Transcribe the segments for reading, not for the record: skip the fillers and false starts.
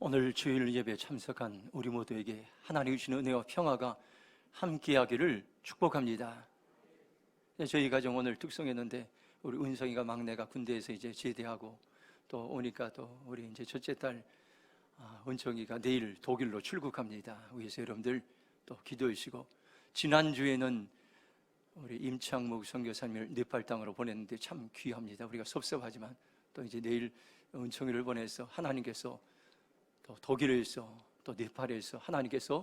오늘 주일 예배 참석한 우리 모두에게 하나님 주시는 은혜와 평화가 함께하기를 축복합니다. 저희 가정 오늘 특송했는데 우리 은성이가 막내가 군대에서 이제 제대하고 또 오니까 또 우리 이제 첫째 딸 은정이가 내일 독일로 출국합니다. 위해서 여러분들 또 기도해 주시고, 지난주에는 우리 임창묵 선교사님을 네팔 땅으로 보냈는데 참 귀합니다. 우리가 섭섭하지만 또 이제 내일 은총이를 보내서 하나님께서 또 독일에서 또 네팔에서 하나님께서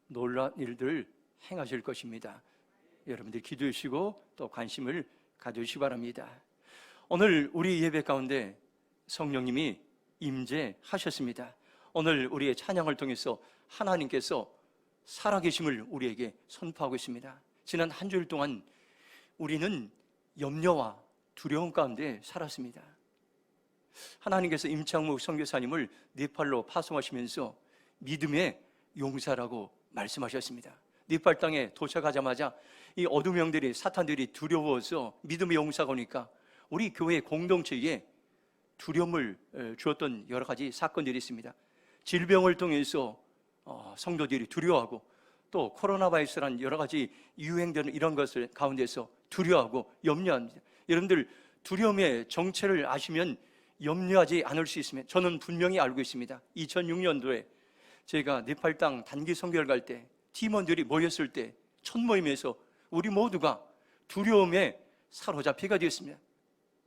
놀라운 일들을 행하실 것입니다. 여러분들 기도해 주시고 또 관심을 가져주시기 바랍니다. 오늘 우리 예배 가운데 성령님이 임재하셨습니다. 오늘 우리의 찬양을 통해서 하나님께서 살아계심을 우리에게 선포하고 있습니다. 지난 한 주일 동안 우리는 염려와 두려움 가운데 살았습니다. 하나님께서 임창묵 선교사님을 네팔로 파송하시면서 믿음의 용사라고 말씀하셨습니다. 네팔 땅에 도착하자마자 이 어둠 영들이, 사탄들이 두려워서 믿음의 용사가 오니까 우리 교회 공동체에 두려움을 주었던 여러 가지 사건들이 있습니다. 질병을 통해서 성도들이 두려워하고, 또 코로나 바이러스라는 여러 가지 유행되는 이런 것을 가운데서 두려워하고 염려합니다. 여러분들 두려움의 정체를 아시면 염려하지 않을 수 있으면, 저는 분명히 알고 있습니다. 2006년도에 제가 네팔 땅 단기 선교를 갈 때 팀원들이 모였을 때 첫 모임에서 우리 모두가 두려움에 사로잡히게 되었습니다.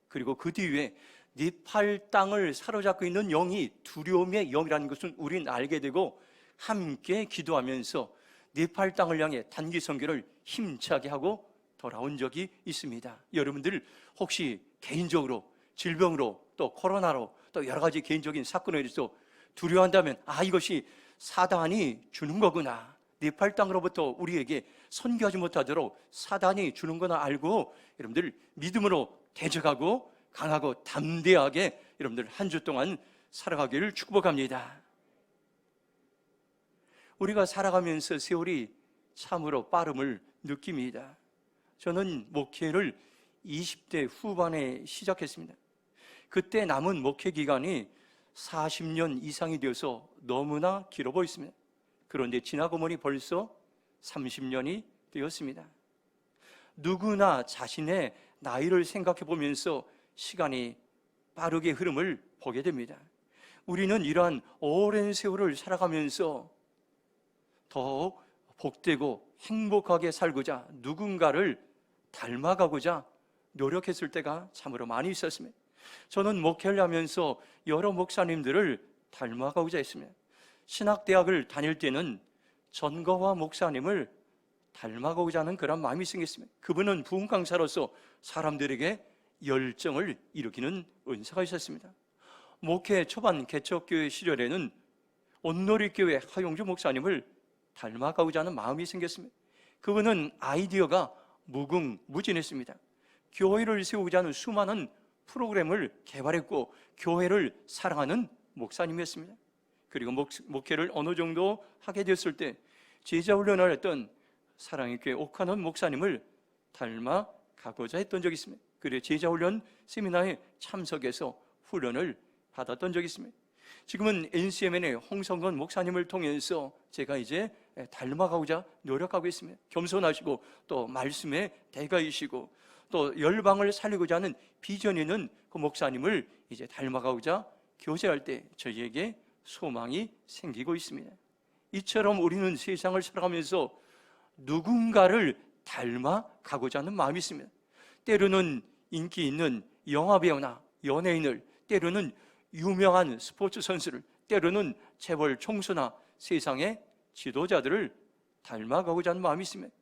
그리고 그 뒤에 네팔 땅을 사로잡고 있는 영이 두려움의 영이라는 것은 우리는 알게 되고 함께 기도하면서 네팔 땅을 향해 단기 선교를 힘차게 하고 돌아온 적이 있습니다. 여러분들 혹시 개인적으로 질병으로 또 코로나로 또 여러 가지 개인적인 사건에 대해서 두려워한다면 이것이 사단이 주는 거구나, 네팔 땅으로부터 우리에게 선교하지 못하도록 사단이 주는 거나 알고 여러분들 믿음으로 대적하고 강하고 담대하게 여러분들 한 주 동안 살아가기를 축복합니다. 우리가 살아가면서 세월이 참으로 빠름을 느낍니다. 저는 목회를 20대 후반에 시작했습니다. 그때 남은 목회 기간이 40년 이상이 되어서 너무나 길어 보였습니다. 그런데 지나고 보니 벌써 30년이 되었습니다. 누구나 자신의 나이를 생각해 보면서 시간이 빠르게 흐름을 보게 됩니다. 우리는 이러한 오랜 세월을 살아가면서 더욱 복되고 행복하게 살고자 누군가를 닮아가고자 노력했을 때가 참으로 많이 있었습니다. 저는 목회를 하면서 여러 목사님들을 닮아가고자 했습니다. 신학대학을 다닐 때는 전거화 목사님을 닮아가고자 하는 그런 마음이 생겼습니다. 그분은 부흥 강사로서 사람들에게 열정을 일으키는 은사가 있었습니다. 목회 초반 개척교회 시절에는 온누리교회 하용주 목사님을 닮아가고자 하는 마음이 생겼습니다. 그분은 아이디어가 무궁무진했습니다. 교회를 세우고자 하는 수많은 프로그램을 개발했고 교회를 사랑하는 목사님이었습니다. 그리고 목회를 어느 정도 하게 됐을 때 제자훈련을 했던 사랑의 교회 옥하는 목사님을 닮아가고자 했던 적이 있습니다. 그리고 제자훈련 세미나에 참석해서 훈련을 받았던 적이 있습니다. 지금은 NCMN의 홍성건 목사님을 통해서 제가 이제 닮아가고자 노력하고 있습니다. 겸손하시고 또 말씀에 대가이시고 또 열방을 살리고자 하는 비전이 있는 그 목사님을 이제 닮아가고자 교제할 때 저희에게 소망이 생기고 있습니다. 이처럼 우리는 세상을 살아가면서 누군가를 닮아가고자 하는 마음이 있습니다. 때로는 인기 있는 영화배우나 연예인을, 때로는 유명한 스포츠 선수를, 때로는 재벌 총수나 세상의 지도자들을 닮아가고자 하는 마음이 있습니다.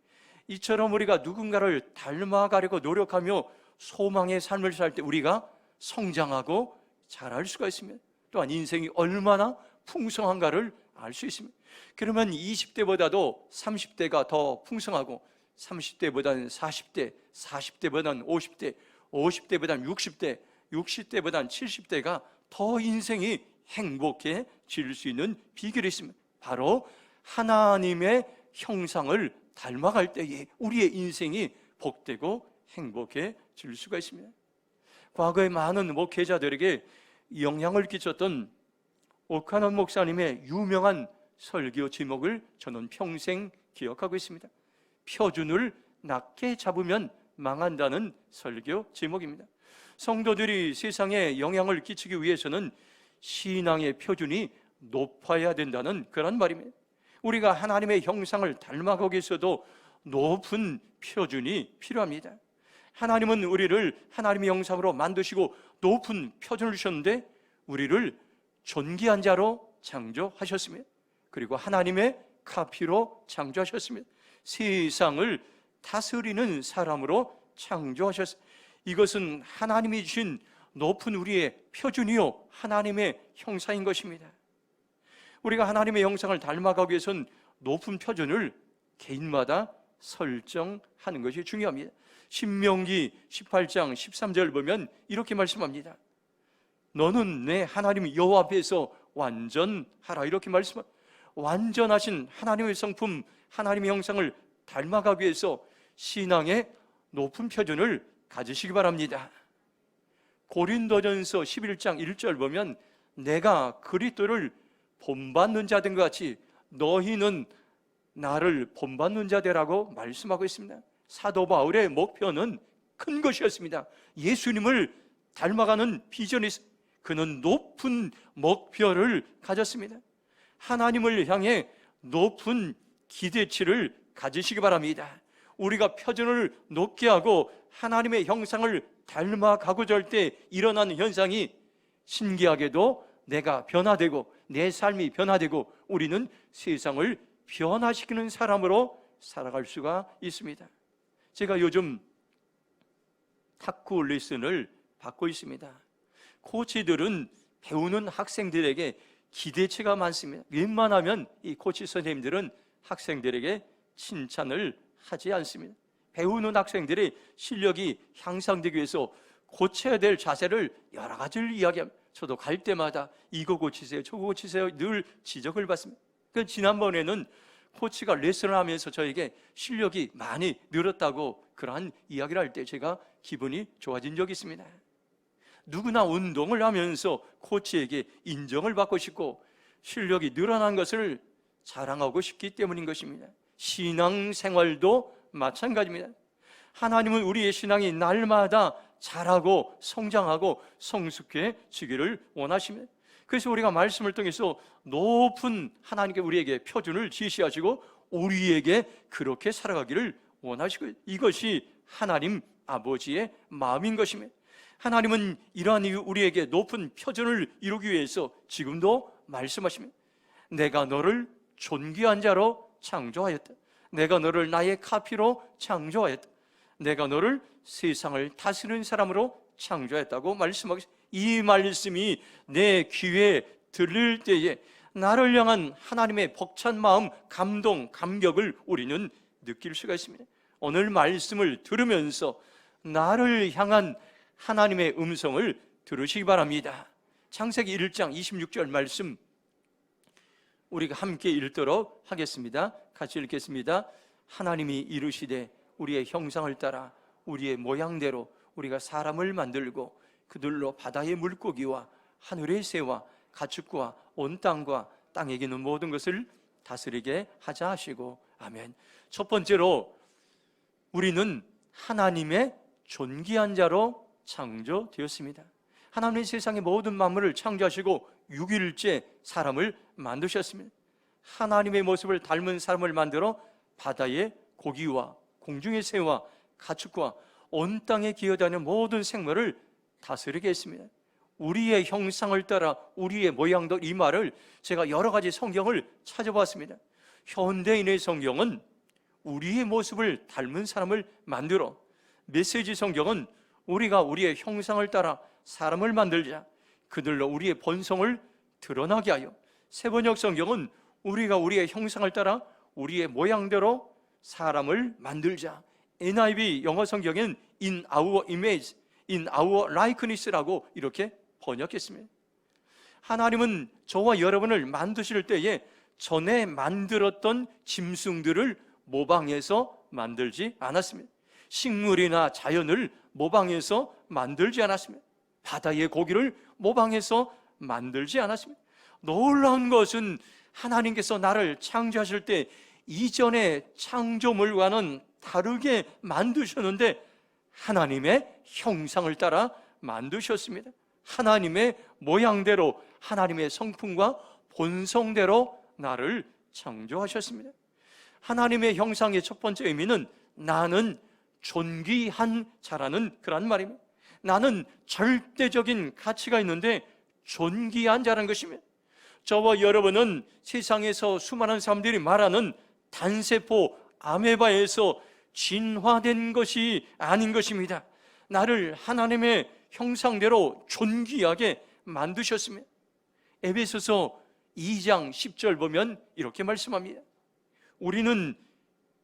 이처럼 우리가 누군가를 닮아가려고 노력하며 소망의 삶을 살 때 우리가 성장하고 자랄 수가 있습니다. 또한 인생이 얼마나 풍성한가를 알 수 있습니다. 그러면 20대보다도 30대가 더 풍성하고 30대보다는 40대, 40대보다는 50대, 50대보다는 60대, 60대보다는 70대가 더 인생이 행복해질 수 있는 비결이 있습니다. 바로 하나님의 형상을 닮아갈 때에 우리의 인생이 복되고 행복해질 수가 있습니다. 과거에 많은 목회자들에게 영향을 끼쳤던 오카노 목사님의 유명한 설교 제목을 저는 평생 기억하고 있습니다. 표준을 낮게 잡으면 망한다는 설교 제목입니다. 성도들이 세상에 영향을 끼치기 위해서는 신앙의 표준이 높아야 된다는 그런 말입니다. 우리가 하나님의 형상을 닮아가기 위해서도 높은 표준이 필요합니다. 하나님은 우리를 하나님의 형상으로 만드시고 높은 표준을 주셨는데 우리를 존귀한 자로 창조하셨습니다. 그리고 하나님의 카피로 창조하셨습니다. 세상을 다스리는 사람으로 창조하셨습니다. 이것은 하나님이 주신 높은 우리의 표준이요 하나님의 형상인 것입니다. 우리가 하나님의 형상을 닮아가기 위해서는 높은 표준을 개인마다 설정하는 것이 중요합니다. 신명기 18장 13절 보면 이렇게 말씀합니다. 너는 내 하나님 여호와 앞에서 완전하라. 이렇게 말씀합니다. 완전하신 하나님의 성품, 하나님의 형상을 닮아가기 위해서 신앙의 높은 표준을 가지시기 바랍니다. 고린도전서 11장 1절 보면 내가 그리스도를 본받는 자 된 것 같이 너희는 나를 본받는 자 되라고 말씀하고 있습니다. 사도 바울의 목표는 큰 것이었습니다. 예수님을 닮아가는 비전이 있습니다. 그는 높은 목표를 가졌습니다. 하나님을 향해 높은 기대치를 가지시기 바랍니다. 우리가 표준을 높게 하고 하나님의 형상을 닮아가고자 할 때 일어나는 현상이 신기하게도 내가 변화되고 내 삶이 변화되고 우리는 세상을 변화시키는 사람으로 살아갈 수가 있습니다. 제가 요즘 탁구 레슨을 받고 있습니다. 코치들은 배우는 학생들에게 기대치가 많습니다. 웬만하면 이 코치 선생님들은 학생들에게 칭찬을 하지 않습니다. 배우는 학생들의 실력이 향상되기 위해서 고쳐야 될 자세를 여러 가지를 이야기합니다. 저도 갈 때마다 이거 고치세요, 저거 고치세요 늘 지적을 받습니다. 지난번에는 코치가 레슨을 하면서 저에게 실력이 많이 늘었다고 그러한 이야기를 할 때 제가 기분이 좋아진 적이 있습니다. 누구나 운동을 하면서 코치에게 인정을 받고 싶고 실력이 늘어난 것을 자랑하고 싶기 때문인 것입니다. 신앙생활도 마찬가지입니다. 하나님은 우리의 신앙이 날마다 자라고 성장하고 성숙해지기를 원하십니다. 그래서 우리가 말씀을 통해서 높은 하나님께 우리에게 표준을 지시하시고 우리에게 그렇게 살아가기를 원하시고 이것이 하나님 아버지의 마음인 것입니다. 하나님은 이러한 우리에게 높은 표준을 이루기 위해서 지금도 말씀하십니다. 내가 너를 존귀한 자로 창조하였다. 내가 너를 나의 카피로 창조하였다. 내가 너를 세상을 다스리는 사람으로 창조했다고 말씀하고 있습니다. 이 말씀이 내 귀에 들릴 때에 나를 향한 하나님의 벅찬 마음, 감동, 감격을 우리는 느낄 수가 있습니다. 오늘 말씀을 들으면서 나를 향한 하나님의 음성을 들으시기 바랍니다. 창세기 1장 26절 말씀 우리가 함께 읽도록 하겠습니다. 같이 읽겠습니다. 하나님이 이르시되 우리의 형상을 따라 우리의 모양대로 우리가 사람을 만들고 그들로 바다의 물고기와 하늘의 새와 가축과 온 땅과 땅에 기는 모든 것을 다스리게 하자 하시고 아멘. 첫 번째로 우리는 하나님의 존귀한 자로 창조되었습니다. 하나님은 세상의 모든 만물을 창조하시고 6일째 사람을 만드셨습니다. 하나님의 모습을 닮은 사람을 만들어 바다의 고기와 공중의 새와 가축과 온 땅에 기어다니는 모든 생물을 다스리게 했습니다. 우리의 형상을 따라 우리의 모양도 이 말을 제가 여러 가지 성경을 찾아봤습니다. 현대인의 성경은 우리의 모습을 닮은 사람을 만들어, 메시지 성경은 우리가 우리의 형상을 따라 사람을 만들자, 그들로 우리의 본성을 드러나게 하여, 세번역 성경은 우리가 우리의 형상을 따라 우리의 모양대로 사람을 만들자, NIV 영어 성경에는 in our image, in our likeness라고 이렇게 번역했습니다. 하나님은 저와 여러분을 만드실 때에 전에 만들었던 짐승들을 모방해서 만들지 않았습니다. 식물이나 자연을 모방해서 만들지 않았습니다. 바다의 고기를 모방해서 만들지 않았습니다. 놀라운 것은 하나님께서 나를 창조하실 때 이전의 창조물과는 다르게 만드셨는데 하나님의 형상을 따라 만드셨습니다. 하나님의 모양대로, 하나님의 성품과 본성대로 나를 창조하셨습니다. 하나님의 형상의 첫 번째 의미는 나는 존귀한 자라는 그런 말입니다. 나는 절대적인 가치가 있는데 존귀한 자라는 것입니다. 저와 여러분은 세상에서 수많은 사람들이 말하는 단세포 아메바에서 진화된 것이 아닌 것입니다. 나를 하나님의 형상대로 존귀하게 만드셨습니다. 에베소서 2장 10절 보면 이렇게 말씀합니다. 우리는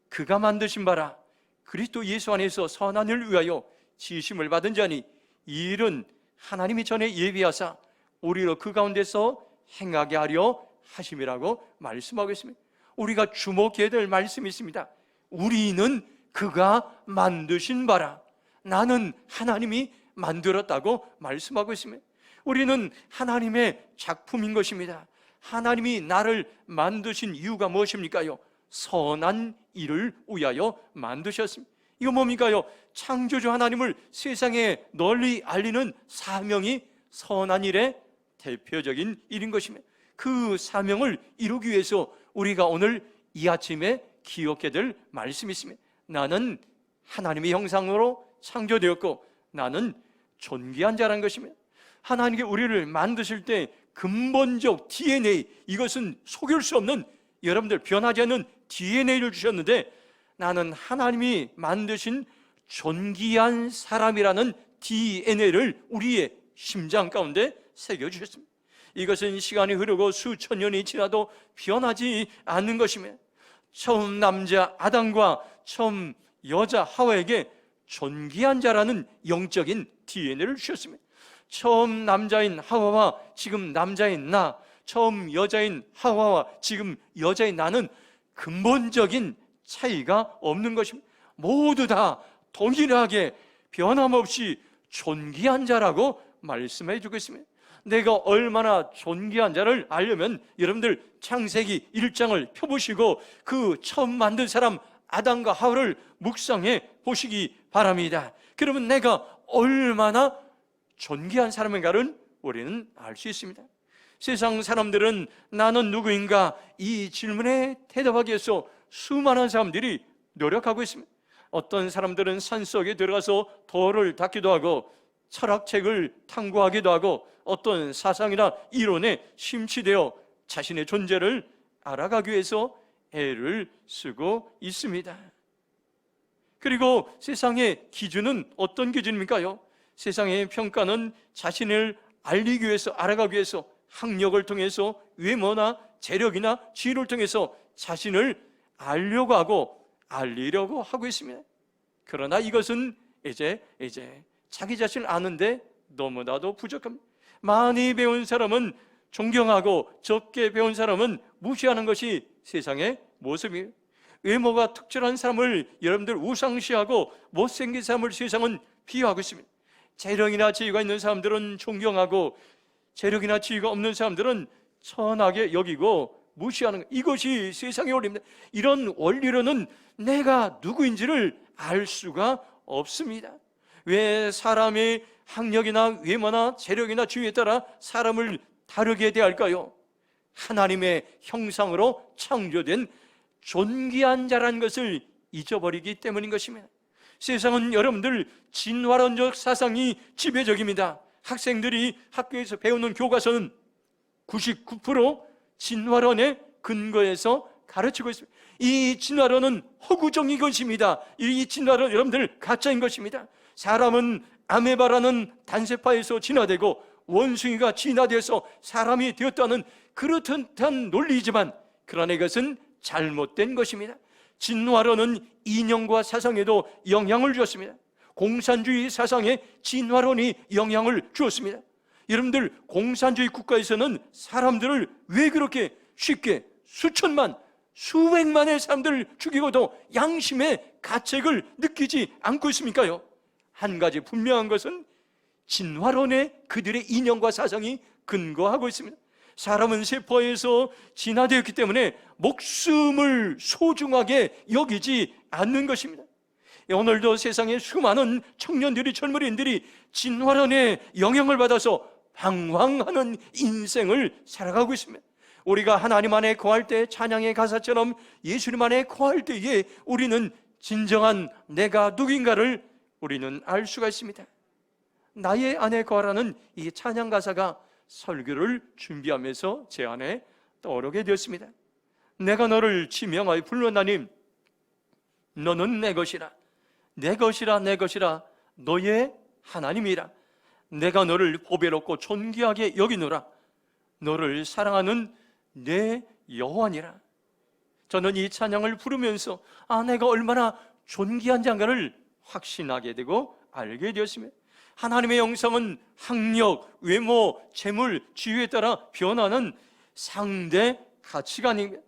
그가 만드신 바라 그리스도 예수 안에서 선한 일을 위하여 지으심을 받은 자니 이 일은 하나님이 전에 예비하사 우리로 그 가운데서 행하게 하려 하심이라고 말씀하고 있습니다. 우리가 주목해야 될 말씀이 있습니다. 우리는 그가 만드신 바라, 나는 하나님이 만들었다고 말씀하고 있습니다. 우리는 하나님의 작품인 것입니다. 하나님이 나를 만드신 이유가 무엇입니까요? 선한 일을 위하여 만드셨습니다. 이거 뭡니까요? 창조주 하나님을 세상에 널리 알리는 사명이 선한 일의 대표적인 일인 것입니다. 그 사명을 이루기 위해서 우리가 오늘 이 아침에 기억해야 될 말씀이 있습니다. 나는 하나님의 형상으로 창조되었고 나는 존귀한 자라는 것입니다. 하나님께 우리를 만드실 때 근본적 DNA, 이것은 속일 수 없는, 여러분들 변하지 않는 DNA를 주셨는데 나는 하나님이 만드신 존귀한 사람이라는 DNA를 우리의 심장 가운데 새겨주셨습니다. 이것은 시간이 흐르고 수천 년이 지나도 변하지 않는 것이며 처음 남자 아담과 처음 여자 하와에게 존귀한 자라는 영적인 DNA를 주셨습니다. 처음 남자인 하와와 지금 남자인 나, 처음 여자인 하와와 지금 여자인 나는 근본적인 차이가 없는 것입니다. 모두 다 동일하게 변함없이 존귀한 자라고 말씀해 주고 있습니다. 내가 얼마나 존귀한 자를 알려면 여러분들 창세기 1장을 펴보시고 그 처음 만든 사람 아담과 하와를 묵상해 보시기 바랍니다. 그러면 내가 얼마나 존귀한 사람인가를 우리는 알 수 있습니다. 세상 사람들은 나는 누구인가 이 질문에 대답하기 위해서 수많은 사람들이 노력하고 있습니다. 어떤 사람들은 산속에 들어가서 돌을 닦기도 하고 철학책을 탐구하기도 하고 어떤 사상이나 이론에 심취되어 자신의 존재를 알아가기 위해서 애를 쓰고 있습니다. 그리고 세상의 기준은 어떤 기준입니까요? 세상의 평가는 자신을 알리기 위해서, 알아가기 위해서 학력을 통해서 외모나 재력이나 지위를 통해서 자신을 알려고 하고 알리려고 하고 있습니다. 그러나 이것은 이제 자기 자신을 아는데 너무나도 부족합니다. 많이 배운 사람은 존경하고 적게 배운 사람은 무시하는 것이 세상의 모습이에요. 외모가 특출한 사람을 여러분들 우상시하고 못생긴 사람을 세상은 비하하고 있습니다. 재력이나 지위가 있는 사람들은 존경하고 재력이나 지위가 없는 사람들은 천하게 여기고 무시하는 것, 이것이 세상의 원리입니다. 이런 원리로는 내가 누구인지를 알 수가 없습니다. 왜 사람의 학력이나 외모나 재력이나 지위에 따라 사람을 다르게 대할까요? 하나님의 형상으로 창조된 존귀한 자라는 것을 잊어버리기 때문인 것입니다. 세상은 여러분들 진화론적 사상이 지배적입니다. 학생들이 학교에서 배우는 교과서는 99% 진화론의 근거에서 가르치고 있습니다. 이 진화론은 허구적인 것입니다. 이 진화론 여러분들 가짜인 것입니다. 사람은 아메바라는 단세파에서 진화되고 원숭이가 진화되어서 사람이 되었다는 그렇듯한 논리이지만 그러나 이것은 잘못된 것입니다. 진화론은 이념과 사상에도 영향을 주었습니다. 공산주의 사상에 진화론이 영향을 주었습니다. 여러분들 공산주의 국가에서는 사람들을 왜 그렇게 쉽게 수천만, 수백만의 사람들을 죽이고도 양심의 가책을 느끼지 않고 있습니까요? 한 가지 분명한 것은 진화론에 그들의 이념과 사상이 근거하고 있습니다. 사람은 세포에서 진화되었기 때문에 목숨을 소중하게 여기지 않는 것입니다. 오늘도 세상에 수많은 청년들이, 젊은이들이 진화론의 영향을 받아서 방황하는 인생을 살아가고 있습니다. 우리가 하나님 안에 거할 때, 찬양의 가사처럼 예수님 안에 거할 때에 우리는 진정한 내가 누구인가를 우리는 알 수가 있습니다. 나의 안에 거하라는 이 찬양 가사가 설교를 준비하면서 제 안에 떠오르게 되었습니다. 내가 너를 지명하여 불렀나니 너는 내 것이라, 내 것이라, 내 것이라, 너의 하나님이라. 내가 너를 보배롭고 존귀하게 여기노라. 너를 사랑하는 내 여호와니라. 저는 이 찬양을 부르면서 내가 얼마나 존귀한 자인가를 확신하게 되고 알게 되었습니다. 하나님의 형상은 학력, 외모, 재물, 지위에 따라 변하는 상대 가치관입니다.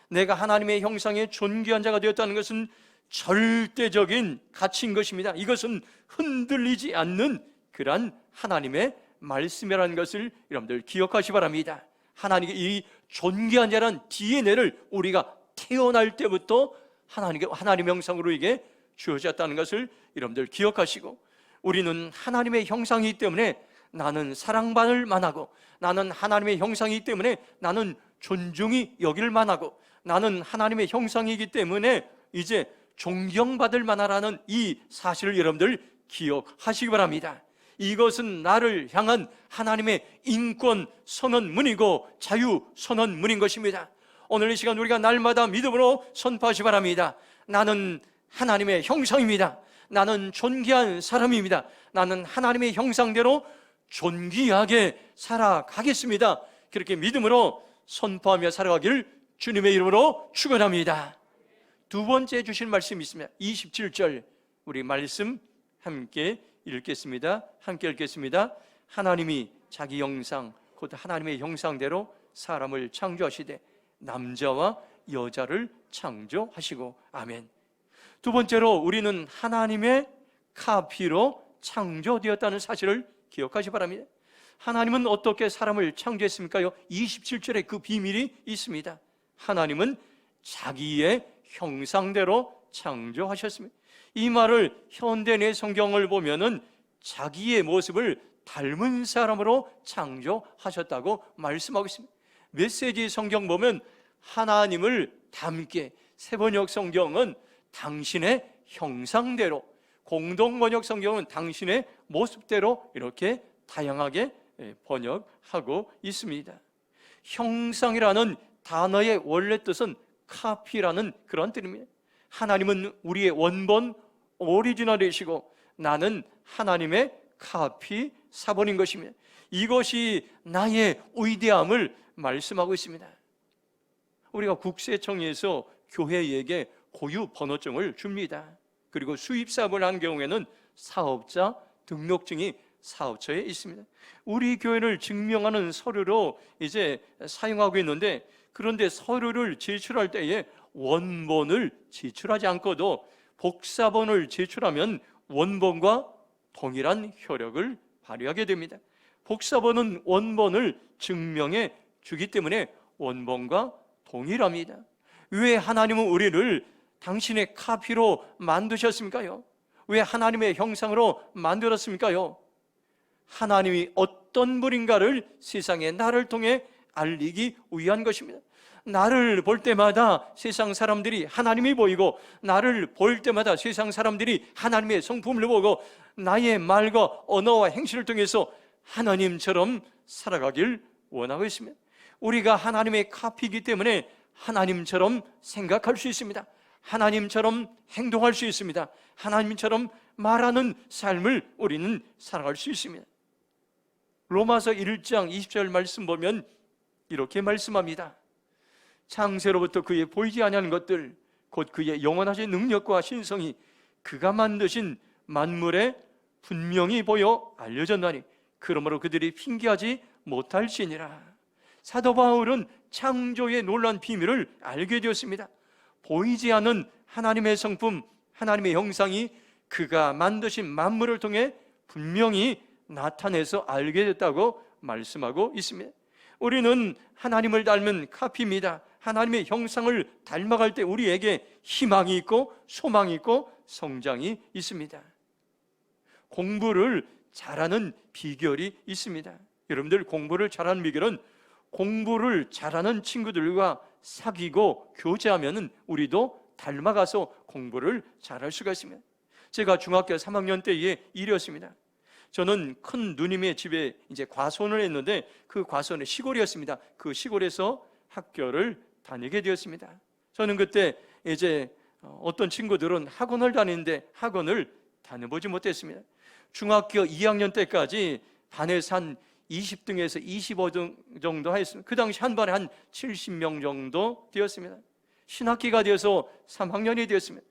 내가 하나님의 형상의 존귀한 자가 되었다는 것은 절대적인 가치인 것입니다. 이것은 흔들리지 않는 그러한 하나님의 말씀이라는 것을 여러분들 기억하시기 바랍니다. 하나님의 이 존귀한 자라는 DNA를 우리가 태어날 때부터 하나님의 형상으로 이게 주어졌다는 것을 여러분들 기억하시고, 우리는 하나님의 형상이기 때문에 나는 사랑받을 만하고, 나는 하나님의 형상이기 때문에 나는 존중이 여길 만하고, 나는 하나님의 형상이기 때문에 이제 존경받을 만하라는 이 사실을 여러분들 기억하시기 바랍니다. 이것은 나를 향한 하나님의 인권 선언문이고 자유 선언문인 것입니다. 오늘 이 시간 우리가 날마다 믿음으로 선포하시기 바랍니다. 나는 하나님의 형상입니다. 나는 존귀한 사람입니다. 나는 하나님의 형상대로 존귀하게 살아가겠습니다. 그렇게 믿음으로 선포하며 살아가기를 주님의 이름으로 축원합니다. 두 번째 주신 말씀이 있습니다. 27절 우리 말씀 함께 읽겠습니다. 함께 읽겠습니다. 하나님이 자기 형상 곧 하나님의 형상대로 사람을 창조하시되 남자와 여자를 창조하시고. 아멘. 두 번째로 우리는 하나님의 카피로 창조되었다는 사실을 기억하시기 바랍니다. 하나님은 어떻게 사람을 창조했습니까요? 27절에 그 비밀이 있습니다. 하나님은 자기의 형상대로 창조하셨습니다. 이 말을 현대의 성경을 보면은 자기의 모습을 닮은 사람으로 창조하셨다고 말씀하고 있습니다. 메시지 성경 보면 하나님을 닮게, 세번역 성경은 당신의 형상대로, 공동번역 성경은 당신의 모습대로 이렇게 다양하게 번역하고 있습니다. 형상이라는 단어의 원래 뜻은 카피라는 그런 뜻입니다. 하나님은 우리의 원본 오리지널이시고 나는 하나님의 카피 사본인 것입니다. 이것이 나의 위대함을 말씀하고 있습니다. 우리가 국세청에서 교회에게 고유 번호증을 줍니다. 그리고 수입사업을 한 경우에는 사업자 등록증이 사업처에 있습니다. 우리 교회를 증명하는 서류로 이제 사용하고 있는데, 그런데 서류를 제출할 때에 원본을 제출하지 않고도 복사본을 제출하면 원본과 동일한 효력을 발휘하게 됩니다. 복사본은 원본을 증명해 주기 때문에 원본과 동일합니다. 왜 하나님은 우리를 당신의 카피로 만드셨습니까요? 왜 하나님의 형상으로 만들었습니까요? 하나님이 어떤 분인가를 세상에 나를 통해 알리기 위한 것입니다. 나를 볼 때마다 세상 사람들이 하나님이 보이고, 나를 볼 때마다 세상 사람들이 하나님의 성품을 보고, 나의 말과 언어와 행실을 통해서 하나님처럼 살아가길 원하고 있습니다. 우리가 하나님의 카피이기 때문에 하나님처럼 생각할 수 있습니다. 하나님처럼 행동할 수 있습니다. 하나님처럼 말하는 삶을 우리는 살아갈 수 있습니다. 로마서 1장 20절 말씀 보면 이렇게 말씀합니다. 창세로부터 그의 보이지 아니하는 것들 곧 그의 영원하신 능력과 신성이 그가 만드신 만물에 분명히 보여 알려졌나니 그러므로 그들이 핑계하지 못할지니라. 사도 바울은 창조의 놀라운 비밀을 알게 되었습니다. 보이지 않는 하나님의 성품, 하나님의 형상이 그가 만드신 만물을 통해 분명히 나타내서 알게 됐다고 말씀하고 있습니다. 우리는 하나님을 닮은 카피입니다. 하나님의 형상을 닮아갈 때 우리에게 희망이 있고 소망이 있고 성장이 있습니다. 공부를 잘하는 비결이 있습니다. 여러분들, 공부를 잘하는 비결은 공부를 잘하는 친구들과 사귀고 교제하면 우리도 닮아가서 공부를 잘할 수가 있습니다. 제가 중학교 3학년 때의 일이었습니다. 저는 큰 누님의 집에 이제 과손을 했는데 그 과손의 시골이었습니다. 그 시골에서 학교를 다니게 되었습니다. 저는 그때 이제 어떤 친구들은 학원을 다니는데 학원을 다녀보지 못했습니다. 중학교 2학년 때까지 반에서 한 20등에서 25등 정도 하였습니다. 그 당시 한 반에 한 70명 정도 되었습니다. 신학기가 되어서 3학년이 되었습니다.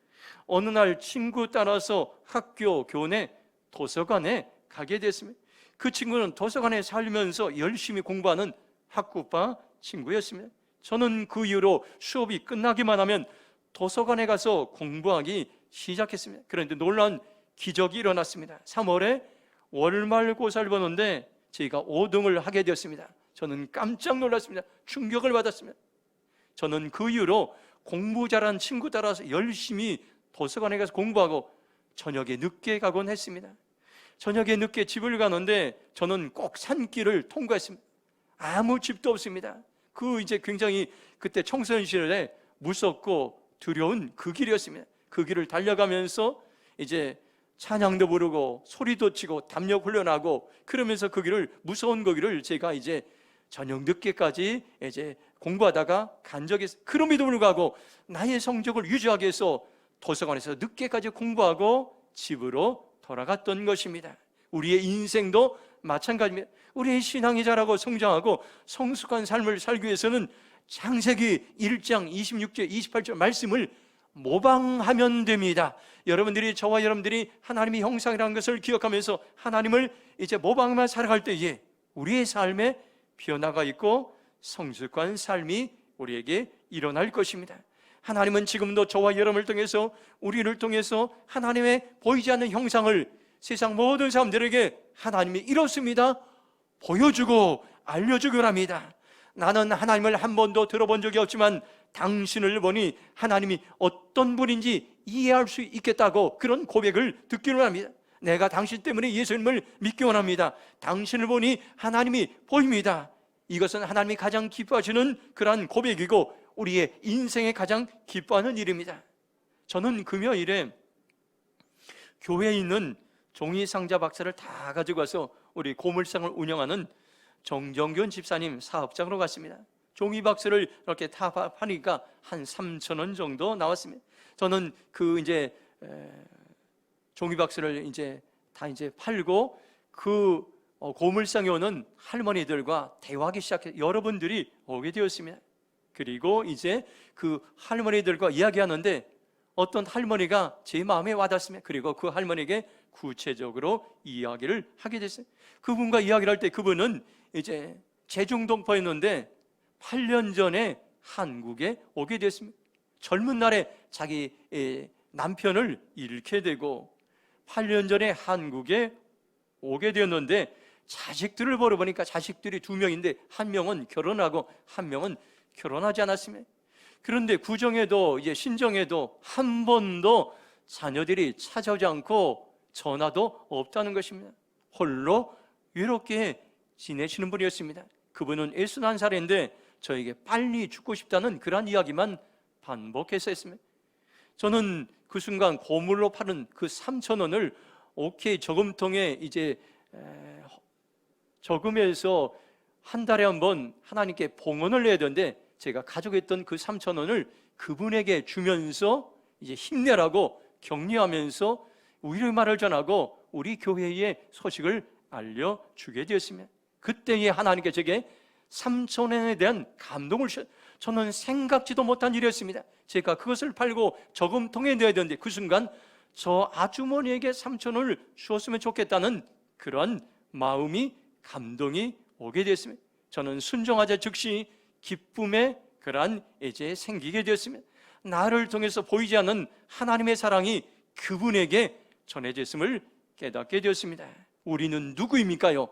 어느 날 친구 따라서 학교 교내 도서관에 가게 됐습니다. 그 친구는 도서관에 살면서 열심히 공부하는 학구파 친구였습니다. 저는 그 이후로 수업이 끝나기만 하면 도서관에 가서 공부하기 시작했습니다. 그런데 놀라운 기적이 일어났습니다. 3월에 월말고사를 보는데 제가 5등을 하게 되었습니다. 저는 깜짝 놀랐습니다. 충격을 받았습니다. 저는 그 이후로 공부 잘하는 친구 따라서 열심히 도서관에 가서 공부하고 저녁에 늦게 가곤 했습니다. 저녁에 늦게 집을 가는데 저는 꼭 산길을 통과했습니다. 아무 집도 없습니다. 이제 굉장히 그때 청소년 시절에 무섭고 두려운 그 길이었습니다. 그 길을 달려가면서 이제 찬양도 부르고 소리도 치고 담력 훈련하고 그러면서 그 길을, 무서운 그 길을 제가 이제 저녁 늦게까지 이제 공부하다가 간 적이 있어요. 그럼에도 불구하고 나의 성적을 유지하기 위해서 도서관에서 늦게까지 공부하고 집으로 돌아갔던 것입니다. 우리의 인생도 마찬가지입니다. 우리의 신앙이 자라고 성장하고 성숙한 삶을 살기 위해서는 창세기 1장 26절 28절 말씀을 모방하면 됩니다. 여러분들이, 저와 여러분들이 하나님의 형상이라는 것을 기억하면서 하나님을 이제 모방만 살아갈 때에 우리의 삶에 변화가 있고 성숙한 삶이 우리에게 일어날 것입니다. 하나님은 지금도 저와 여러분을 통해서, 우리를 통해서 하나님의 보이지 않는 형상을 세상 모든 사람들에게 하나님이 이렇습니다 보여주고 알려주기를 합니다. 나는 하나님을 한 번도 들어본 적이 없지만 당신을 보니 하나님이 어떤 분인지 이해할 수 있겠다고 그런 고백을 듣기를 합니다. 내가 당신 때문에 예수님을 믿기 원합니다. 당신을 보니 하나님이 보입니다. 이것은 하나님이 가장 기뻐하시는 그러한 고백이고 우리의 인생에 가장 기뻐하는 일입니다. 저는 금요일에 교회에 있는 종이상자 박스를 다 가지고 와서 우리 고물상을 운영하는 정정균 집사님 사업장으로 갔습니다. 종이박스를 이렇게 다 파니까 한 3,000원 정도 나왔습니다. 저는 그 이제 종이박스를 이제 다 이제 팔고 그 고물상에 오는 할머니들과 대화하기 시작해서 여러분들이 오게 되었습니다. 그리고 이제 그 할머니들과 이야기하는데 어떤 할머니가 제 마음에 와닿습니다. 그리고 그 할머니에게 구체적으로 이야기를 하게 됐어요. 그분과 이야기를 할 때 그분은 이제 제중동포였는데 8년 전에 한국에 오게 됐습니다. 젊은 날에 자기 남편을 잃게 되고 8년 전에 한국에 오게 되었는데 자식들을 보러 보니까 자식들이 2명인데 한 명은 결혼하고 한 명은 결혼하지 않았습니다. 그런데 구정에도 이제 신정에도 한 번도 자녀들이 찾아오지 않고 전화도 없다는 것입니다. 홀로 외롭게 지내시는 분이었습니다. 그분은 61살인데 저에게 빨리 죽고 싶다는 그런 이야기만 반복해서 했습니다. 저는 그 순간 고물로 파는 그 3,000원을 OK 저금통에 이제 저금해서 한 달에 한 번 하나님께 봉헌을 해야 되는데 제가 가지고 있던 그 3,000원을 그분에게 주면서 이제 힘내라고 격려하면서 위로의 말을 전하고 우리 교회의 소식을 알려주게 되었습니다. 그때에 하나님께 제게 3,000원에 대한 감동을 주셨어요. 저는 생각지도 못한 일이었습니다. 제가 그것을 팔고 저금통에 넣어야 되는데 그 순간 저 아주머니에게 3,000원을 주었으면 좋겠다는 그런 마음이, 감동이 오게 되었습니다. 저는 순종하자 즉시 기쁨의 그러한 애제 생기게 되었습니다. 나를 통해서 보이지 않는 하나님의 사랑이 그분에게 전해졌음을 깨닫게 되었습니다. 우리는 누구입니까요?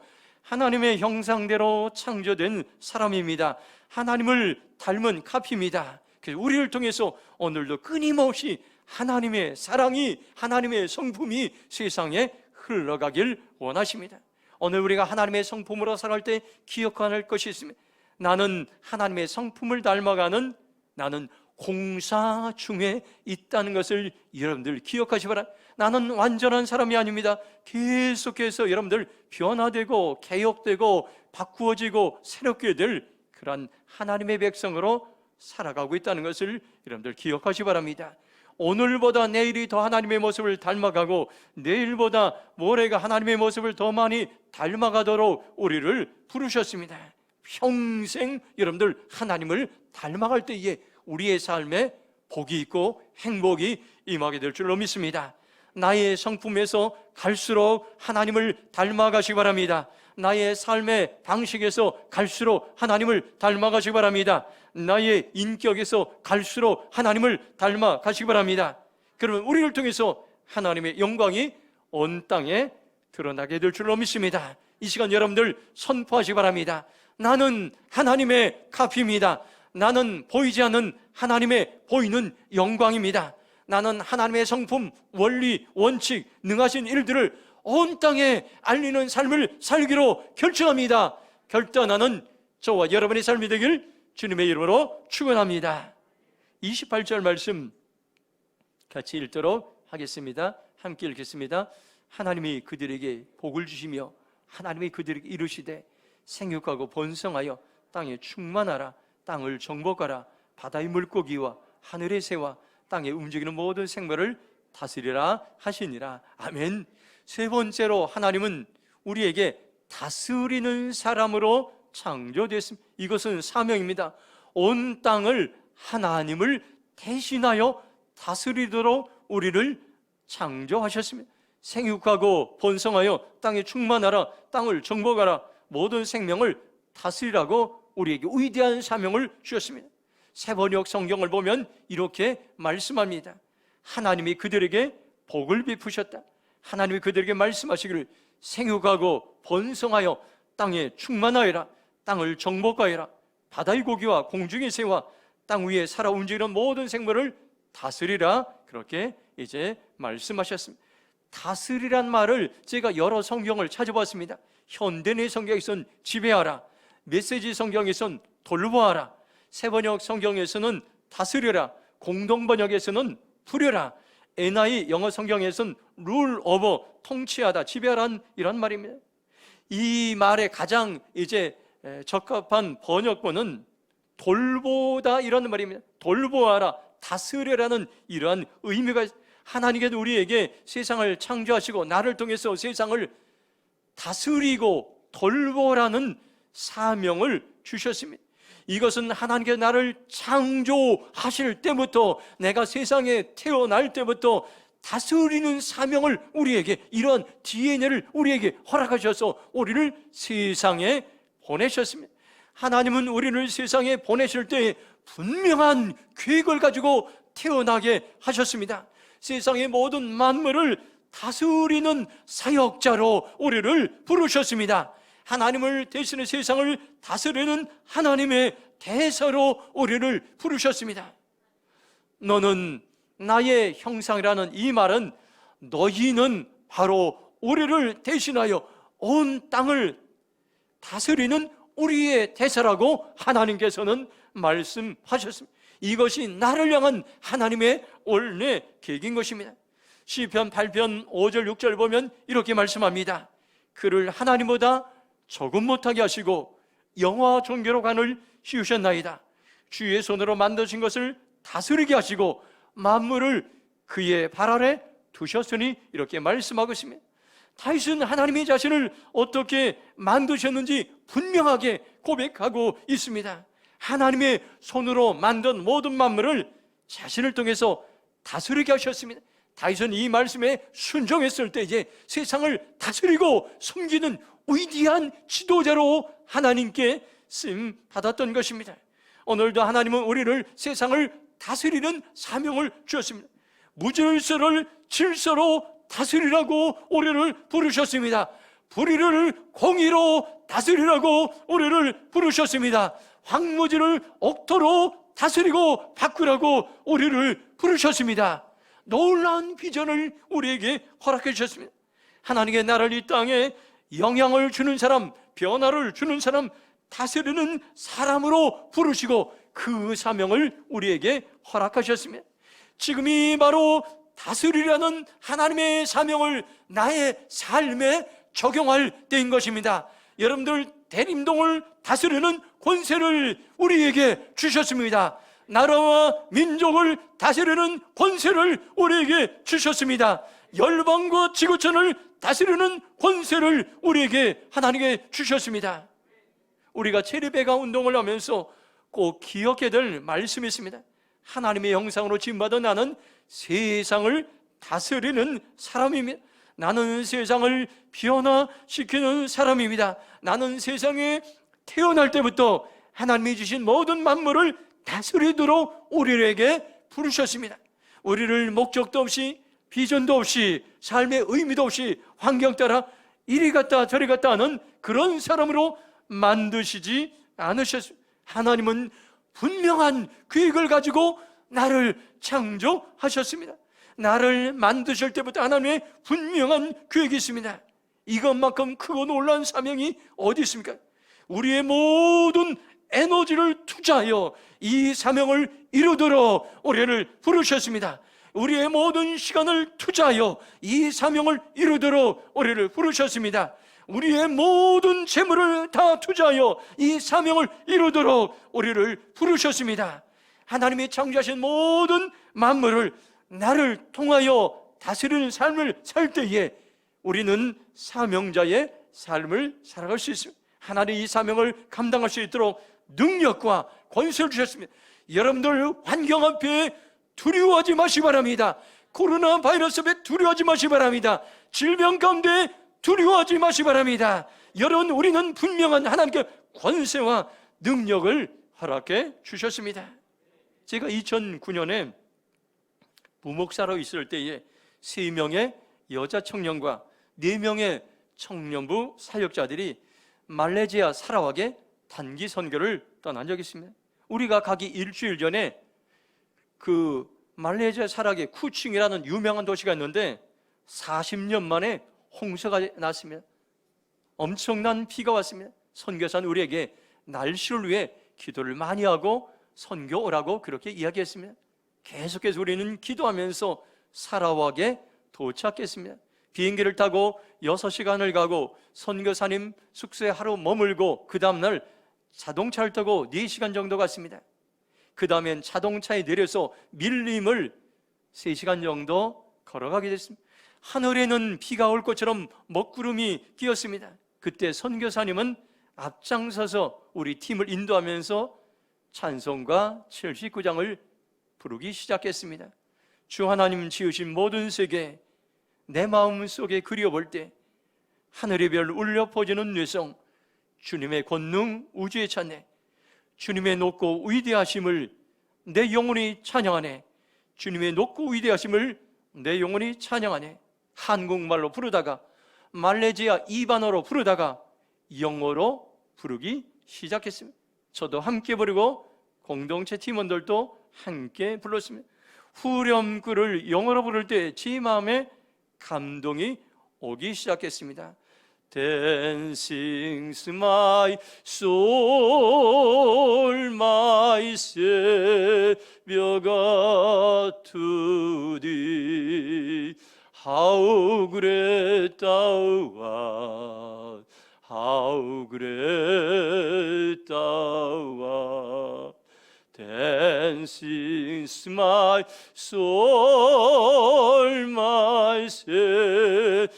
하나님의 형상대로 창조된 사람입니다. 하나님을 닮은 카피입니다. 그래서 우리를 통해서 오늘도 끊임없이 하나님의 사랑이, 하나님의 성품이 세상에 흘러가길 원하십니다. 오늘 우리가 하나님의 성품으로 살아갈 때 기억해야 할 것이 있습니다. 나는 하나님의 성품을 닮아가는, 나는 공사 중에 있다는 것을 여러분들 기억하시 바랍니다. 나는 완전한 사람이 아닙니다. 계속해서 여러분들 변화되고 개혁되고 바꾸어지고 새롭게 될 그런 하나님의 백성으로 살아가고 있다는 것을 여러분들 기억하시 바랍니다. 오늘보다 내일이 더 하나님의 모습을 닮아가고 내일보다 모레가 하나님의 모습을 더 많이 닮아가도록 우리를 부르셨습니다. 평생 여러분들 하나님을 닮아갈 때에 우리의 삶에 복이 있고 행복이 임하게 될 줄로 믿습니다. 나의 성품에서 갈수록 하나님을 닮아가시기 바랍니다. 나의 삶의 방식에서 갈수록 하나님을 닮아가시기 바랍니다. 나의 인격에서 갈수록 하나님을 닮아가시기 바랍니다. 그러면 우리를 통해서 하나님의 영광이 온 땅에 드러나게 될 줄로 믿습니다. 이 시간 여러분들 선포하시기 바랍니다. 나는 하나님의 카피입니다. 나는 보이지 않는 하나님의 보이는 영광입니다. 나는 하나님의 성품, 원리, 원칙, 능하신 일들을 온 땅에 알리는 삶을 살기로 결정합니다. 결단하는 저와 여러분의 삶이 되길 주님의 이름으로 축원합니다. 28절 말씀 같이 읽도록 하겠습니다. 함께 읽겠습니다. 하나님이 그들에게 복을 주시며 하나님이 그들에게 이르시되 생육하고 번성하여 땅에 충만하라. 땅을 정복하라. 바다의 물고기와 하늘의 새와 땅에 움직이는 모든 생물을 다스리라 하시니라. 아멘. 세 번째로 하나님은 우리에게 다스리는 사람으로 창조됐습니다. 이것은 사명입니다. 온 땅을 하나님을 대신하여 다스리도록 우리를 창조하셨습니다. 생육하고 번성하여 땅에 충만하라. 땅을 정복하라. 모든 생명을 다스리라고 우리에게 위대한 사명을 주셨습니다. 세번역 성경을 보면 이렇게 말씀합니다. 하나님이 그들에게 복을 베푸셨다. 하나님이 그들에게 말씀하시기를 생육하고 번성하여 땅에 충만하여라. 땅을 정복하여라. 바다의 고기와 공중의 새와 땅 위에 살아 움직이는 모든 생물을 다스리라. 그렇게 이제 말씀하셨습니다. 다스리란 말을 제가 여러 성경을 찾아봤습니다. 현대의 성경에서는 지배하라, 메시지 성경에서는 돌보아라, 세번역 성경에서는 다스려라, 공동번역에서는 부려라, NIV 영어 성경에서는 룰 오버, 통치하다, 지배하라는 이런 말입니다. 이 말에 가장 이제 적합한 번역본은 돌보다 이런 말입니다. 돌보아라, 다스려라는 이러한 의미가 하나님께서 우리에게 세상을 창조하시고 나를 통해서 세상을 다스리고 돌보라는 사명을 주셨습니다. 이것은 하나님께서 나를 창조하실 때부터, 내가 세상에 태어날 때부터 다스리는 사명을 우리에게, 이런 DNA를 우리에게 허락하셔서 우리를 세상에 보내셨습니다. 하나님은 우리를 세상에 보내실 때 분명한 계획을 가지고 태어나게 하셨습니다. 세상의 모든 만물을 다스리는 사역자로 우리를 부르셨습니다. 하나님을 대신해 세상을 다스리는 하나님의 대사로 우리를 부르셨습니다. 너는 나의 형상이라는 이 말은 너희는 바로 우리를 대신하여 온 땅을 다스리는 우리의 대사라고 하나님께서는 말씀하셨습니다. 이것이 나를 향한 하나님의 원래 계획인 것입니다. 시편 8편 5절 6절 보면 이렇게 말씀합니다. 그를 하나님보다 조금 못하게 하시고 영화 종교로 간을 씌우셨나이다. 주의 손으로 만드신 것을 다스리게 하시고 만물을 그의 발 아래 두셨으니, 이렇게 말씀하고 있습니다. 다윗은 하나님의 자신을 어떻게 만드셨는지 분명하게 고백하고 있습니다. 하나님의 손으로 만든 모든 만물을 자신을 통해서 다스리게 하셨습니다. 다윗은 이 말씀에 순종했을 때 이제 세상을 다스리고 섬기는 위대한 지도자로 하나님께 쓰임 받았던 것입니다. 오늘도 하나님은 우리를 세상을 다스리는 사명을 주었습니다. 무질서를 질서로 다스리라고 우리를 부르셨습니다. 불의를 공의로 다스리라고 우리를 부르셨습니다. 황무지를 옥토로 다스리고 바꾸라고 우리를 부르셨습니다. 놀라운 비전을 우리에게 허락해 주셨습니다. 하나님의 나라를 이 땅에 영향을 주는 사람, 변화를 주는 사람, 다스리는 사람으로 부르시고 그 사명을 우리에게 허락하셨습니다. 지금이 바로 다스리라는 하나님의 사명을 나의 삶에 적용할 때인 것입니다. 여러분들, 대림동을 다스리는 권세를 우리에게 주셨습니다. 나라와 민족을 다스리는 권세를 우리에게 주셨습니다. 열방과 지구촌을 다스리는 권세를 우리에게 하나님께 주셨습니다. 우리가 체리베가 운동을 하면서 꼭 기억해야 될 말씀이 있습니다. 하나님의 형상으로 지음받은 나는 세상을 다스리는 사람입니다. 나는 세상을 변화시키는 사람입니다. 나는 세상에 태어날 때부터 하나님이 주신 모든 만물을 다스리도록 우리에게 부르셨습니다. 우리를 목적도 없이, 비전도 없이, 삶의 의미도 없이 환경 따라 이리 갔다 저리 갔다 하는 그런 사람으로 만드시지 않으셨습니다. 하나님은 분명한 계획을 가지고 나를 창조하셨습니다. 나를 만드실 때부터 하나님의 분명한 계획이 있습니다. 이것만큼 크고 놀라운 사명이 어디 있습니까? 우리의 모든 에너지를 투자하여 이 사명을 이루도록 우리를 부르셨습니다. 우리의 모든 시간을 투자하여 이 사명을 이루도록 우리를 부르셨습니다. 우리의 모든 재물을 다 투자하여 이 사명을 이루도록 우리를 부르셨습니다. 하나님이 창조하신 모든 만물을 나를 통하여 다스리는 삶을 살 때에 우리는 사명자의 삶을 살아갈 수 있습니다. 하나님 이 사명을 감당할 수 있도록 능력과 권세를 주셨습니다. 여러분들 환경 앞에 두려워하지 마시기 바랍니다. 코로나 바이러스 앞에 두려워하지 마시기 바랍니다. 질병 가운데 두려워하지 마시기 바랍니다. 여러분, 우리는 분명한 하나님께 권세와 능력을 허락해 주셨습니다. 제가 2009년에 부목사로 있을 때에 3명의 여자 청년과 4명의 청년부 사역자들이 말레이시아 사라왁에 단기 선교를 떠난 적이 있습니다. 우리가 가기 일주일 전에 그 말레이시아 사라왁에 쿠칭이라는 유명한 도시가 있는데 40년 만에 홍수가 났습니다. 엄청난 비가 왔습니다. 선교사는 우리에게 날씨를 위해 기도를 많이 하고 선교 오라고 그렇게 이야기했습니다. 계속해서 우리는 기도하면서 사라왁에 도착했습니다. 비행기를 타고 6시간을 가고 선교사님 숙소에 하루 머물고 그 다음날 자동차를 타고 4시간 정도 갔습니다. 그 다음엔 자동차에 내려서 밀림을 3시간 정도 걸어가게 됐습니다. 하늘에는 비가 올 것처럼 먹구름이 끼었습니다. 그때 선교사님은 앞장서서 우리 팀을 인도하면서 찬송가 79장을 부르기 시작했습니다. 주 하나님 지으신 모든 세계 내 마음 속에 그려볼 때 하늘의 별 울려 퍼지는 뇌성 주님의 권능 우주에 찬네. 주님의 높고 위대하심을 내 영혼이 찬양하네. 주님의 높고 위대하심을 내 영혼이 찬양하네. 한국말로 부르다가 말레이시아 이반어로 부르다가 영어로 부르기 시작했습니다. 저도 함께 부르고 공동체 팀원들도 함께 불렀습니다. 후렴구를 영어로 부를 때 제 마음에 감동이 오기 시작했습니다. Dancing my soul, my Savior God to thee. How great thou art, how great thou art. Dancing my soul, my Savior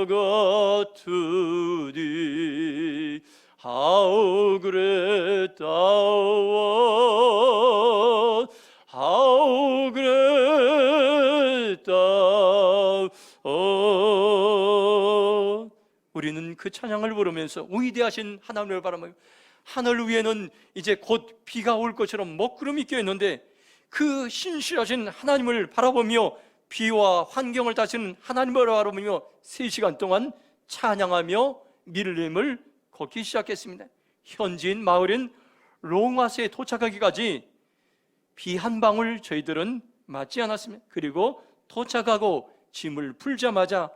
God to thee. How great thou art, how great thou art. 우리는 그 찬양을 부르면서 위대하신 하나님을 바라보며 하늘 위에는 이제 곧 비가 올 것처럼 먹구름이 껴있는데 그 신실하신 하나님을 바라보며 비와 환경을 다스리는 하나님을 바라보며 3시간 동안 찬양하며 밀림을 걷기 시작했습니다. 현지인 마을인 롱와스에 도착하기까지 비 한 방울 저희들은 맞지 않았습니다. 그리고 도착하고 짐을 풀자마자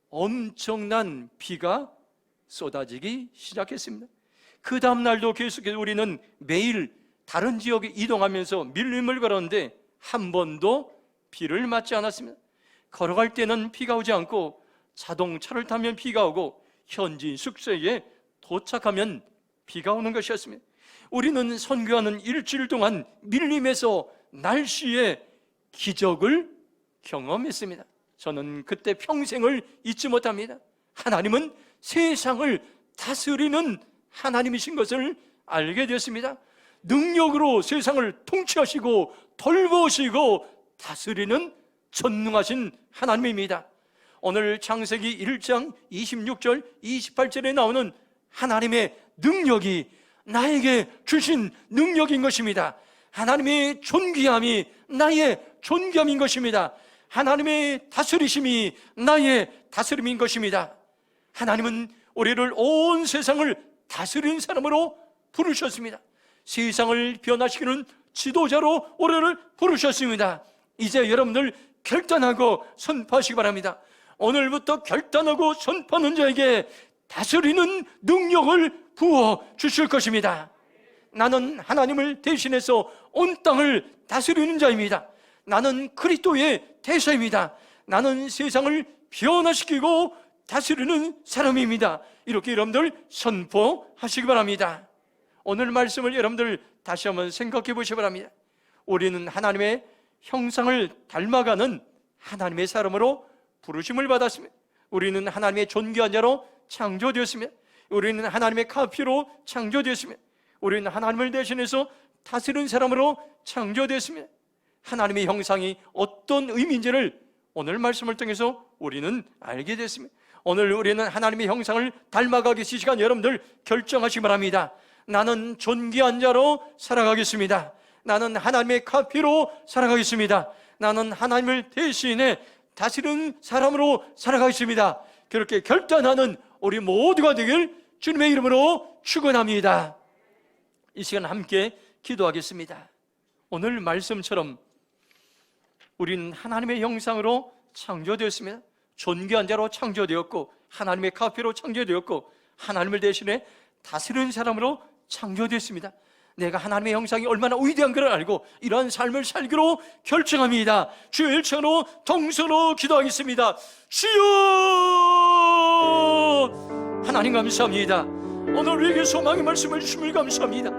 엄청난 비가 쏟아지기 시작했습니다. 그 다음 날도 계속해서 우리는 매일 다른 지역에 이동하면서 밀림을 걸었는데 한 번도 비를 맞지 않았습니다. 걸어갈 때는 비가 오지 않고 자동차를 타면 비가 오고 현지 숙소에 도착하면 비가 오는 것이었습니다. 우리는 선교하는 일주일 동안 밀림에서 날씨의 기적을 경험했습니다. 저는 그때 평생을 잊지 못합니다. 하나님은 세상을 다스리는 하나님이신 것을 알게 되었습니다. 능력으로 세상을 통치하시고 돌보시고 다스리는 전능하신 하나님입니다. 오늘 창세기 1장 26절 28절에 나오는 하나님의 능력이 나에게 주신 능력인 것입니다. 하나님의 존귀함이 나의 존귀함인 것입니다. 하나님의 다스리심이 나의 다스림인 것입니다. 하나님은 우리를 온 세상을 다스리는 사람으로 부르셨습니다. 세상을 변화시키는 지도자로 우리를 부르셨습니다. 이제 여러분들 결단하고 선포하시기 바랍니다. 오늘부터 결단하고 선포하는 자에게 다스리는 능력을 부어 주실 것입니다. 나는 하나님을 대신해서 온 땅을 다스리는 자입니다. 나는 그리스도의 대사입니다. 나는 세상을 변화시키고 다스리는 사람입니다. 이렇게 여러분들 선포하시기 바랍니다. 오늘 말씀을 여러분들 다시 한번 생각해 보시기 바랍니다. 우리는 하나님의 형상을 닮아가는 하나님의 사람으로 부르심을 받았습니다. 우리는 하나님의 존귀한 자로 창조되었습니다. 우리는 하나님의 카피로 창조되었습니다. 우리는 하나님을 대신해서 다스리는 사람으로 창조되었습니다. 하나님의 형상이 어떤 의미인지를 오늘 말씀을 통해서 우리는 알게 됐습니다. 오늘 우리는 하나님의 형상을 닮아가기 시간 여러분들 결정하시기 바랍니다. 나는 존귀한 자로 살아가겠습니다. 나는 하나님의 카피로 살아가겠습니다. 나는 하나님을 대신해 다스리는 사람으로 살아가겠습니다. 그렇게 결단하는 우리 모두가 되길 주님의 이름으로 축원합니다. 이 시간 함께 기도하겠습니다. 오늘 말씀처럼 우리는 하나님의 형상으로 창조되었습니다. 존귀한 자로 창조되었고 하나님의 카피로 창조되었고 하나님을 대신해 다스리는 사람으로 창조되었습니다. 내가 하나님의 형상이 얼마나 위대한 걸 알고 이러한 삶을 살기로 결정합니다. 주의 일천으로 동서로 기도하겠습니다. 주여! 하나님 감사합니다. 오늘 우리에게 소망의 말씀을 주심을 감사합니다.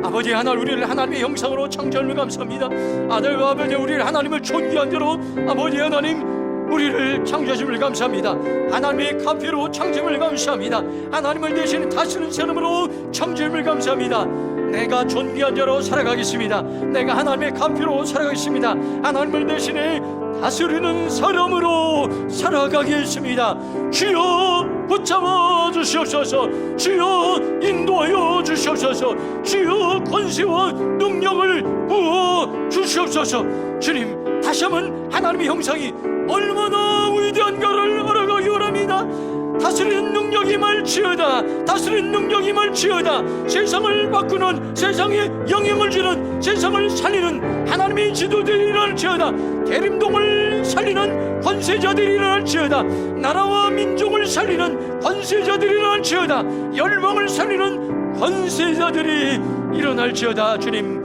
아버지 하나님, 우리를 하나님의 형상으로 창조함을 감사합니다. 아들과 아버지, 우리를 하나님을 존귀한 대로 아버지 하나님 우리를 창조하심을 감사합니다. 하나님의 카피로 창조함을 감사합니다. 하나님을 대신 다스리는 사람으로 창조함을 감사합니다. 내가 존귀한 자로 살아가겠습니다. 내가 하나님의 카피로 살아가겠습니다. 하나님을 대신해 다스리는 사람으로 살아가겠습니다. 주여 붙잡아 주시옵소서. 주여 인도하여 주시옵소서. 주여 권세와 능력을 부어 주시옵소서. 주님, 다시 한번 하나님의 형상이 얼마나 위대한가를 알아가기 원합니다. 다스리는 능력이 말지어다. 다스리는 능력이 말지어다. 세상을 바꾸는, 세상에 영향을 주는, 세상을 살리는 하나님의 지도자들이 일어날지어다. 대림동을 살리는 권세자들이 일어날지어다. 나라와 민족을 살리는 권세자들이 일어날지어다. 열방을 살리는 권세자들이 일어날지어다. 주님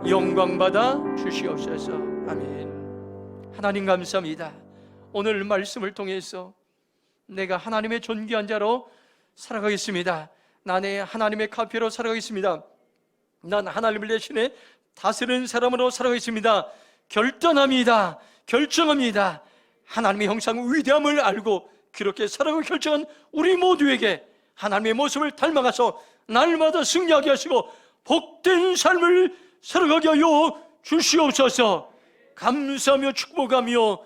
영광받아 주시옵소서. 아멘. 하나님 감사합니다. 오늘 말씀을 통해서 내가 하나님의 존귀한 자로 살아가겠습니다. 나는 하나님의 카피로 살아가겠습니다. 난 하나님을 대신해 다스리는 사람으로 살아가겠습니다. 결단합니다. 결정합니다. 하나님의 형상 위대함을 알고 그렇게 살아가고 결정한 우리 모두에게 하나님의 모습을 닮아가서 날마다 승리하게 하시고 복된 삶을 살아가게 하여 주시옵소서. 감사하며 축복하며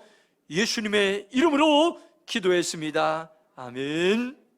예수님의 이름으로 기도했습니다. 아멘.